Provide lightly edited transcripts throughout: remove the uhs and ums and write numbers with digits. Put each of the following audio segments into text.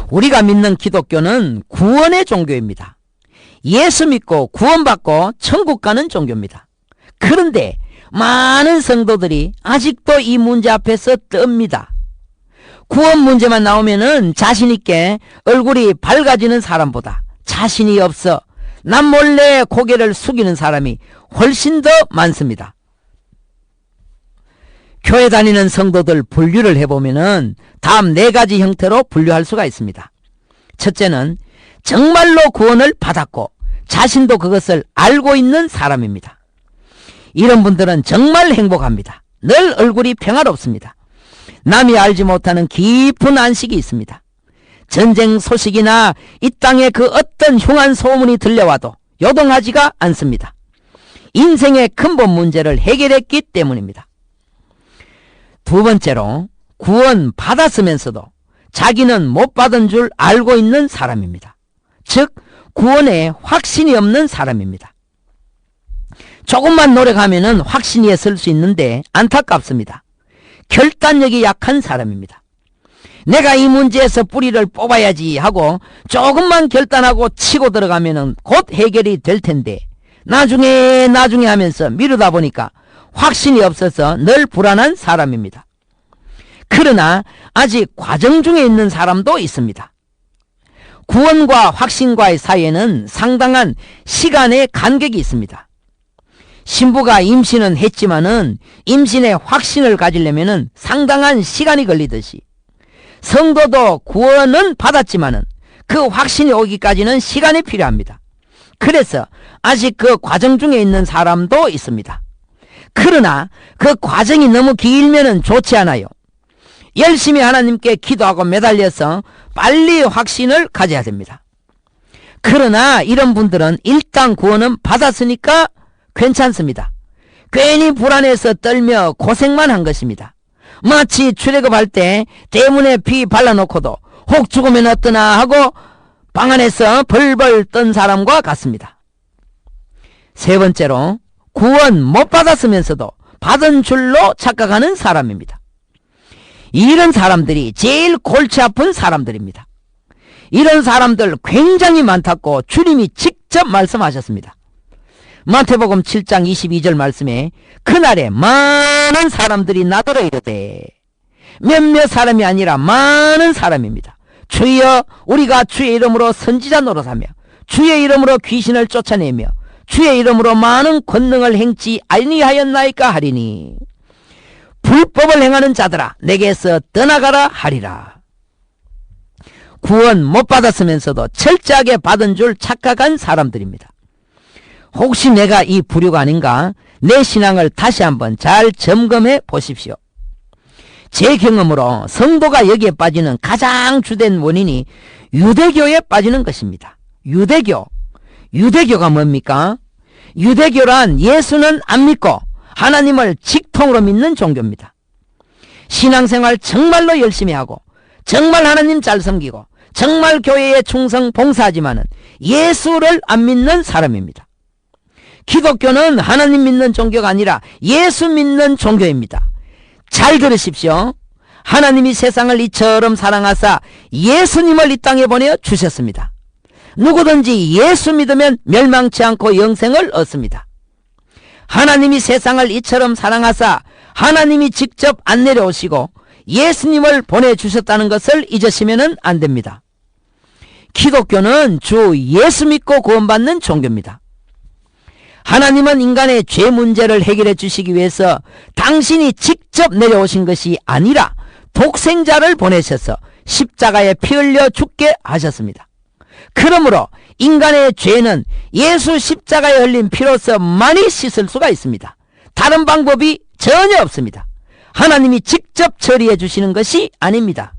우리가 믿는 기독교는 구원의 종교입니다. 예수 믿고 구원받고 천국 가는 종교입니다. 그런데 많은 성도들이 아직도 이 문제 앞에서 떱니다. 구원 문제만 나오면은 자신있게 얼굴이 밝아지는 사람보다 자신이 없어 남몰래 고개를 숙이는 사람이 훨씬 더 많습니다. 교회 다니는 성도들 분류를 해보면은 다음 4가지 형태로 분류할 수가 있습니다. 첫째는 정말로 구원을 받았고 자신도 그것을 알고 있는 사람입니다. 이런 분들은 정말 행복합니다. 늘 얼굴이 평화롭습니다. 남이 알지 못하는 깊은 안식이 있습니다. 전쟁 소식이나 이 땅에 그 어떤 흉한 소문이 들려와도 요동하지가 않습니다. 인생의 근본 문제를 해결했기 때문입니다. 두 번째로 구원 받았으면서도 자기는 못 받은 줄 알고 있는 사람입니다. 즉 구원에 확신이 없는 사람입니다. 조금만 노력하면 확신에 설 수 있는데 안타깝습니다. 결단력이 약한 사람입니다. 내가 이 문제에서 뿌리를 뽑아야지 하고 조금만 결단하고 치고 들어가면 곧 해결이 될 텐데 나중에 하면서 미루다 보니까 확신이 없어서 늘 불안한 사람입니다. 그러나 아직 과정 중에 있는 사람도 있습니다. 구원과 확신과의 사이에는 상당한 시간의 간격이 있습니다. 신부가 임신은 했지만은 임신의 확신을 가지려면은 상당한 시간이 걸리듯이 성도도 구원은 받았지만은 그 확신이 오기까지는 시간이 필요합니다. 그래서 아직 그 과정 중에 있는 사람도 있습니다. 그러나 그 과정이 너무 길면은 좋지 않아요. 열심히 하나님께 기도하고 매달려서 빨리 확신을 가져야 됩니다. 그러나 이런 분들은 일단 구원은 받았으니까 괜찮습니다. 괜히 불안해서 떨며 고생만 한 것입니다. 마치 출애굽할 때 대문에 피 발라놓고도 혹 죽으면 어떠나 하고 방 안에서 벌벌 떤 사람과 같습니다. 세 번째로 구원 못 받았으면서도 받은 줄로 착각하는 사람입니다. 이런 사람들이 제일 골치 아픈 사람들입니다. 이런 사람들 굉장히 많다고 주님이 직접 말씀하셨습니다. 마태복음 7장 22절 말씀에 그날에 많은 사람들이 나더러 이르되 몇몇 사람이 아니라 많은 사람입니다. 주여 우리가 주의 이름으로 선지자 노릇하며 주의 이름으로 귀신을 쫓아내며 주의 이름으로 많은 권능을 행치 아니하였나이까 하리니 불법을 행하는 자들아 내게서 떠나가라 하리라. 구원 못 받았으면서도 철저하게 받은 줄 착각한 사람들입니다. 혹시 내가 이 부류가 아닌가? 내 신앙을 다시 한번 잘 점검해 보십시오. 제 경험으로 성도가 여기에 빠지는 가장 주된 원인이 유대교에 빠지는 것입니다. 유대교가 뭡니까? 유대교란 예수는 안 믿고 하나님을 직통으로 믿는 종교입니다. 신앙생활 정말로 열심히 하고 정말 하나님 잘 섬기고 정말 교회에 충성 봉사하지만은 예수를 안 믿는 사람입니다. 기독교는 하나님 믿는 종교가 아니라 예수 믿는 종교입니다. 잘 들으십시오. 하나님이 세상을 이처럼 사랑하사 예수님을 이 땅에 보내어 주셨습니다. 누구든지 예수 믿으면 멸망치 않고 영생을 얻습니다. 하나님이 세상을 이처럼 사랑하사 하나님이 직접 안 내려오시고 예수님을 보내주셨다는 것을 잊으시면 안 됩니다. 기독교는 주 예수 믿고 구원받는 종교입니다. 하나님은 인간의 죄 문제를 해결해 주시기 위해서 당신이 직접 내려오신 것이 아니라 독생자를 보내셔서 십자가에 피 흘려 죽게 하셨습니다. 그러므로 인간의 죄는 예수 십자가에 흘린 피로서 많이 씻을 수가 있습니다. 다른 방법이 전혀 없습니다. 하나님이 직접 처리해 주시는 것이 아닙니다.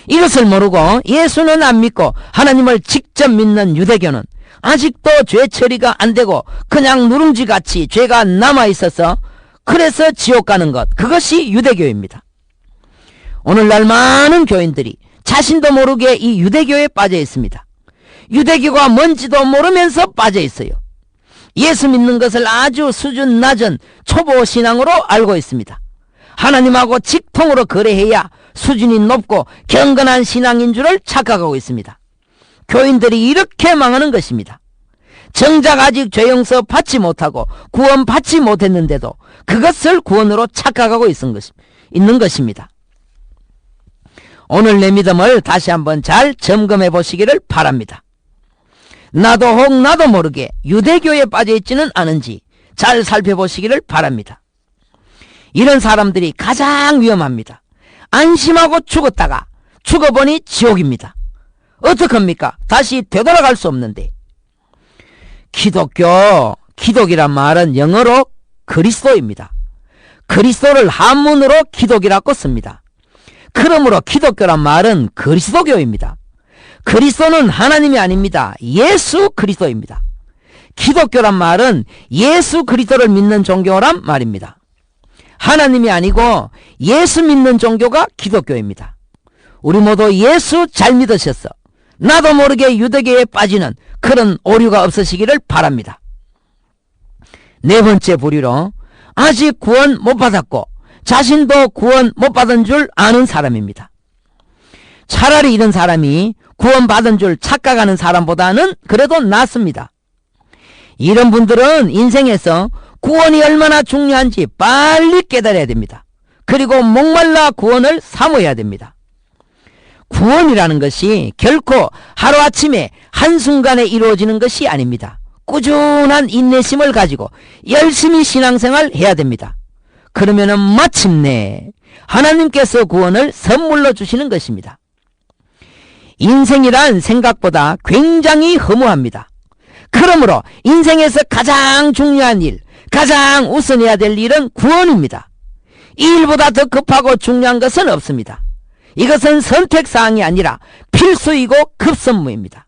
이것을 모르고 예수는 안 믿고 하나님을 직접 믿는 유대교는 아직도 죄 처리가 안 되고 그냥 누룽지같이 죄가 남아있어서 그래서 지옥 가는 것, 그것이 유대교입니다. 오늘날 많은 교인들이 자신도 모르게 이 유대교에 빠져 있습니다. 유대교가 뭔지도 모르면서 빠져 있어요. 예수 믿는 것을 아주 수준 낮은 초보 신앙으로 알고 있습니다. 하나님하고 직통으로 거래해야 수준이 높고 경건한 신앙인 줄을 착각하고 있습니다. 교인들이 이렇게 망하는 것입니다. 정작 아직 죄용서 받지 못하고 구원 받지 못했는데도 그것을 구원으로 착각하고 있는 것입니다. 오늘 내 믿음을 다시 한번 잘 점검해 보시기를 바랍니다. 나도 혹 나도 모르게 유대교에 빠져있지는 않은지 잘 살펴보시기를 바랍니다. 이런 사람들이 가장 위험합니다. 안심하고 죽었다가 죽어보니 지옥입니다. 어떡합니까? 다시 되돌아갈 수 없는데. 기독이란 말은 영어로 그리스도입니다. 그리스도를 한문으로 기독이라고 씁니다. 그러므로 기독교란 말은 그리스도교입니다. 그리스도는 하나님이 아닙니다. 예수 그리스도입니다. 기독교란 말은 예수 그리스도를 믿는 종교란 말입니다. 하나님이 아니고 예수 믿는 종교가 기독교입니다. 우리 모두 예수 잘 믿으셔서 나도 모르게 유대교에 빠지는 그런 오류가 없으시기를 바랍니다. 네 번째 부류로 아직 구원 못 받았고 자신도 구원 못 받은 줄 아는 사람입니다. 차라리 이런 사람이 구원 받은 줄 착각하는 사람보다는 그래도 낫습니다. 이런 분들은 인생에서 구원이 얼마나 중요한지 빨리 깨달아야 됩니다. 그리고 목말라 구원을 사모해야 됩니다. 구원이라는 것이 결코 하루아침에 한순간에 이루어지는 것이 아닙니다. 꾸준한 인내심을 가지고 열심히 신앙생활 해야 됩니다. 그러면은 마침내 하나님께서 구원을 선물로 주시는 것입니다. 인생이란 생각보다 굉장히 허무합니다. 그러므로 인생에서 가장 중요한 일, 가장 우선해야 될 일은 구원입니다. 이 일보다 더 급하고 중요한 것은 없습니다. 이것은 선택사항이 아니라 필수이고 급선무입니다.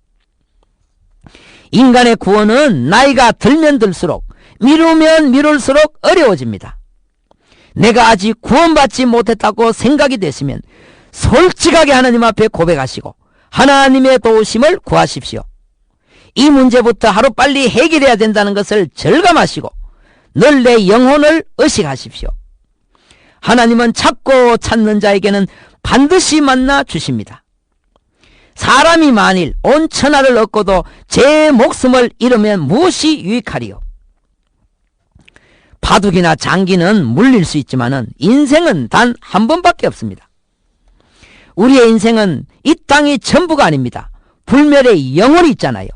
인간의 구원은 나이가 들면 들수록 미루면 미룰수록 어려워집니다. 내가 아직 구원받지 못했다고 생각이 되시면 솔직하게 하나님 앞에 고백하시고 하나님의 도우심을 구하십시오. 이 문제부터 하루빨리 해결해야 된다는 것을 절감하시고 늘 내 영혼을 의식하십시오. 하나님은 찾고 찾는 자에게는 반드시 만나 주십니다. 사람이 만일 온 천하를 얻고도 제 목숨을 잃으면 무엇이 유익하리요? 바둑이나 장기는 물릴 수 있지만 인생은 단 한 번밖에 없습니다. 우리의 인생은 이 땅이 전부가 아닙니다. 불멸의 영혼이 있잖아요.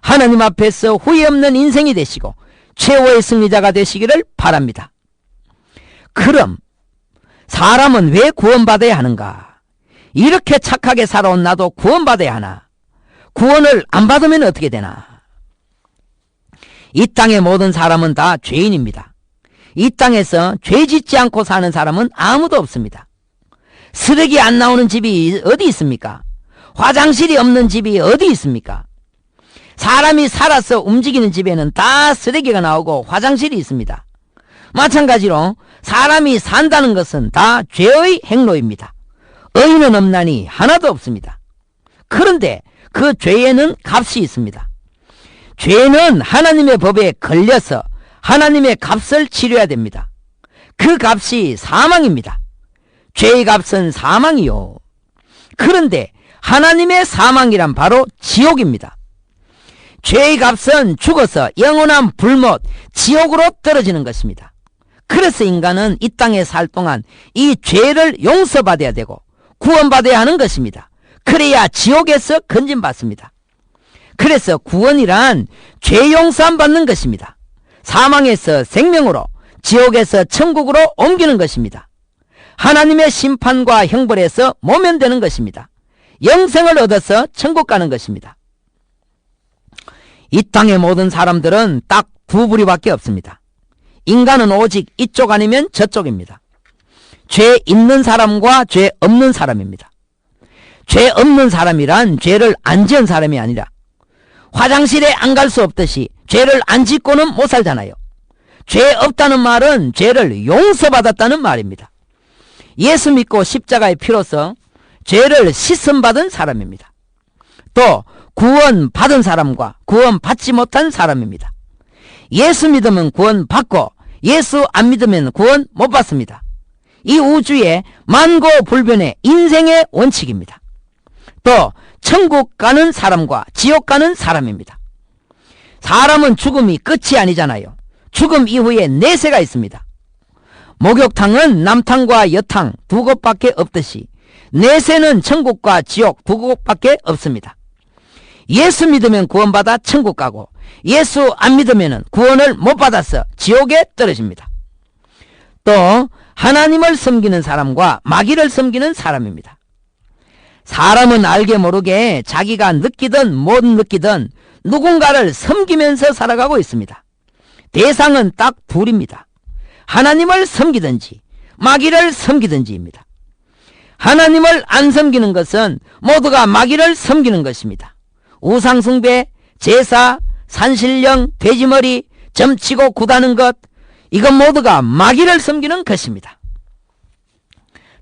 하나님 앞에서 후회 없는 인생이 되시고 최후의 승리자가 되시기를 바랍니다. 그럼 사람은 왜 구원받아야 하는가? 이렇게 착하게 살아온 나도 구원받아야 하나? 구원을 안 받으면 어떻게 되나? 이 땅의 모든 사람은 다 죄인입니다. 이 땅에서 죄 짓지 않고 사는 사람은 아무도 없습니다. 쓰레기 안 나오는 집이 어디 있습니까? 화장실이 없는 집이 어디 있습니까? 사람이 살아서 움직이는 집에는 다 쓰레기가 나오고 화장실이 있습니다. 마찬가지로 사람이 산다는 것은 다 죄의 행로입니다. 의인은 없나니 하나도 없습니다. 그런데 그 죄에는 값이 있습니다. 죄는 하나님의 법에 걸려서 하나님의 값을 치러야 됩니다. 그 값이 사망입니다. 죄의 값은 사망이요. 그런데 하나님의 사망이란 바로 지옥입니다. 죄의 값은 죽어서 영원한 불못, 지옥으로 떨어지는 것입니다. 그래서 인간은 이 땅에 살 동안 이 죄를 용서받아야 되고 구원받아야 하는 것입니다. 그래야 지옥에서 건진받습니다. 그래서 구원이란 죄 용서함 받는 것입니다. 사망에서 생명으로, 지옥에서 천국으로 옮기는 것입니다. 하나님의 심판과 형벌에서 모면되는 것입니다. 영생을 얻어서 천국 가는 것입니다. 이 땅의 모든 사람들은 딱 두 부류밖에 없습니다. 인간은 오직 이쪽 아니면 저쪽입니다. 죄 있는 사람과 죄 없는 사람입니다. 죄 없는 사람이란 죄를 안 지은 사람이 아니라 화장실에 안 갈 수 없듯이 죄를 안 짓고는 못 살잖아요. 죄 없다는 말은 죄를 용서받았다는 말입니다. 예수 믿고 십자가의 피로서 죄를 씻음받은 사람입니다. 또 구원받은 사람과 구원받지 못한 사람입니다. 예수 믿으면 구원받고 예수 안 믿으면 구원 못 받습니다. 이 우주의 만고불변의 인생의 원칙입니다. 또 천국 가는 사람과 지옥 가는 사람입니다. 사람은 죽음이 끝이 아니잖아요. 죽음 이후에 내세가 있습니다. 목욕탕은 남탕과 여탕 두 곳밖에 없듯이 내세는 천국과 지옥 두 곳밖에 없습니다. 예수 믿으면 구원받아 천국 가고 예수 안 믿으면 구원을 못 받아서 지옥에 떨어집니다. 또 하나님을 섬기는 사람과 마귀를 섬기는 사람입니다. 사람은 알게 모르게 자기가 느끼든 못 느끼든 누군가를 섬기면서 살아가고 있습니다. 대상은 딱 둘입니다. 하나님을 섬기든지 마귀를 섬기든지입니다. 하나님을 안 섬기는 것은 모두가 마귀를 섬기는 것입니다. 우상숭배, 제사, 산신령, 돼지머리, 점치고 굿하는 것, 이건 모두가 마귀를 섬기는 것입니다.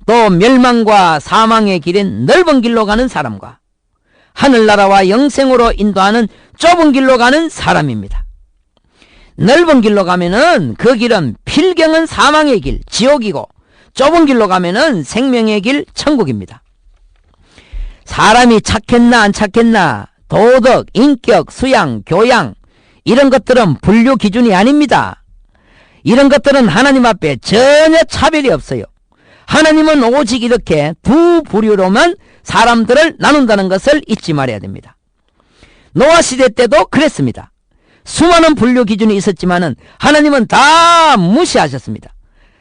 또 멸망과 사망의 길인 넓은 길로 가는 사람과 하늘나라와 영생으로 인도하는 좁은 길로 가는 사람입니다. 넓은 길로 가면은 그 길은 필경은 사망의 길, 지옥이고 좁은 길로 가면은 생명의 길, 천국입니다. 사람이 착했나 안 착했나, 도덕, 인격, 수양, 교양, 이런 것들은 분류 기준이 아닙니다. 이런 것들은 하나님 앞에 전혀 차별이 없어요. 하나님은 오직 이렇게 두 부류로만 사람들을 나눈다는 것을 잊지 말아야 됩니다. 노아 시대 때도 그랬습니다. 수많은 분류 기준이 있었지만은 하나님은 다 무시하셨습니다.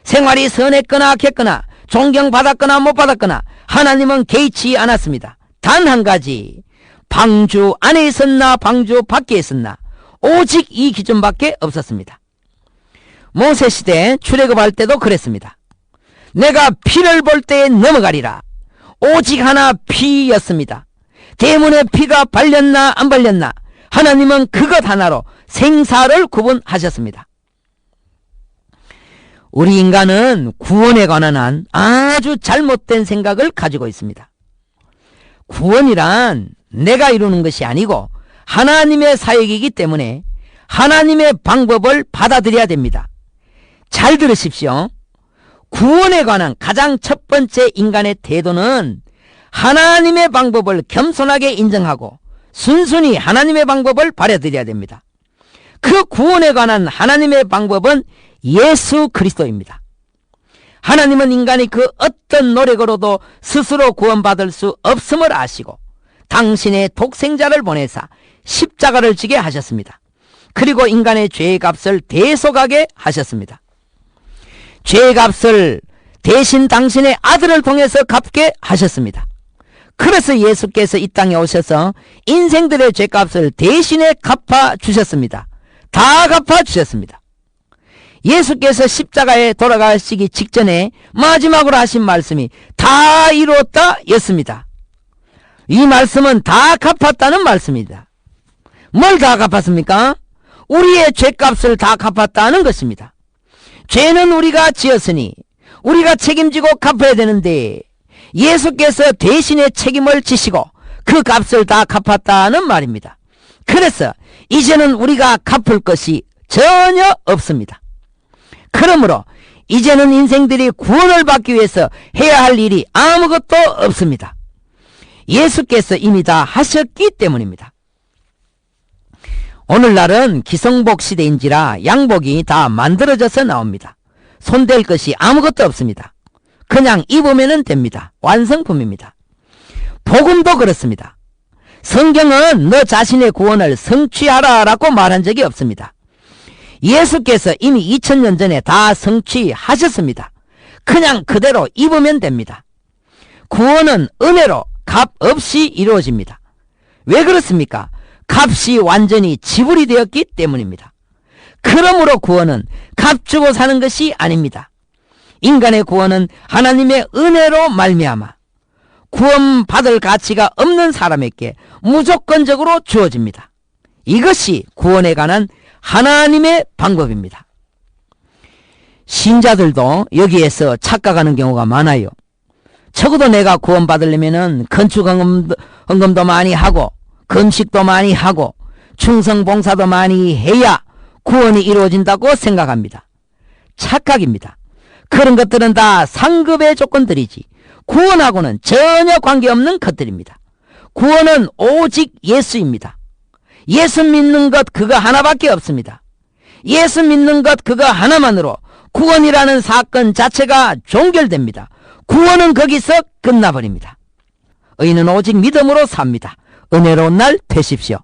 생활이 선했거나 악했거나 존경받았거나 못 받았거나 하나님은 개의치 않았습니다. 단 한 가지, 방주 안에 있었나 방주 밖에 있었나, 오직 이 기준밖에 없었습니다. 모세 시대 출애굽할 때도 그랬습니다. 내가 피를 볼 때에 넘어가리라. 오직 하나 피였습니다. 대문에 피가 발렸나 안 발렸나, 하나님은 그것 하나로 생사를 구분하셨습니다. 우리 인간은 구원에 관한 한 아주 잘못된 생각을 가지고 있습니다. 구원이란 내가 이루는 것이 아니고 하나님의 사역이기 때문에 하나님의 방법을 받아들여야 됩니다. 잘 들으십시오. 구원에 관한 가장 첫 번째 인간의 태도는 하나님의 방법을 겸손하게 인정하고 순순히 하나님의 방법을 받아들여야 됩니다. 그 구원에 관한 하나님의 방법은 예수 그리스도입니다. 하나님은 인간이 그 어떤 노력으로도 스스로 구원받을 수 없음을 아시고 당신의 독생자를 보내사 십자가를 지게 하셨습니다. 그리고 인간의 죄의 값을 대속하게 하셨습니다. 죄의 값을 대신 당신의 아들을 통해서 갚게 하셨습니다. 그래서 예수께서 이 땅에 오셔서 인생들의 죄값을 대신에 갚아주셨습니다. 다 갚아주셨습니다. 예수께서 십자가에 돌아가시기 직전에 마지막으로 하신 말씀이 다 이루었다 였습니다. 이 말씀은 다 갚았다는 말씀입니다. 뭘 다 갚았습니까? 우리의 죄값을 다 갚았다는 것입니다. 죄는 우리가 지었으니 우리가 책임지고 갚아야 되는데 예수께서 대신의 책임을 지시고 그 값을 다 갚았다는 말입니다. 그래서 이제는 우리가 갚을 것이 전혀 없습니다. 그러므로 이제는 인생들이 구원을 받기 위해서 해야 할 일이 아무것도 없습니다. 예수께서 이미 다 하셨기 때문입니다. 오늘날은 기성복 시대인지라 양복이 다 만들어져서 나옵니다. 손댈 것이 아무것도 없습니다. 그냥 입으면 됩니다. 완성품입니다. 복음도 그렇습니다. 성경은 너 자신의 구원을 성취하라 라고 말한 적이 없습니다. 예수께서 이미 2000년 전에 다 성취하셨습니다. 그냥 그대로 입으면 됩니다. 구원은 은혜로 값 없이 이루어집니다. 왜 그렇습니까? 값이 완전히 지불이 되었기 때문입니다. 그러므로 구원은 값 주고 사는 것이 아닙니다. 인간의 구원은 하나님의 은혜로 말미암아 구원받을 가치가 없는 사람에게 무조건적으로 주어집니다. 이것이 구원에 관한 하나님의 방법입니다. 신자들도 여기에서 착각하는 경우가 많아요. 적어도 내가 구원받으려면 건축헌금도 많이 하고 금식도 많이 하고 충성봉사도 많이 해야 구원이 이루어진다고 생각합니다. 착각입니다. 그런 것들은 다 상급의 조건들이지 구원하고는 전혀 관계없는 것들입니다. 구원은 오직 예수입니다. 예수 믿는 것 그거 하나밖에 없습니다. 예수 믿는 것 그거 하나만으로 구원이라는 사건 자체가 종결됩니다. 구원은 거기서 끝나버립니다. 의인은 오직 믿음으로 삽니다. 은혜로운 날 되십시오.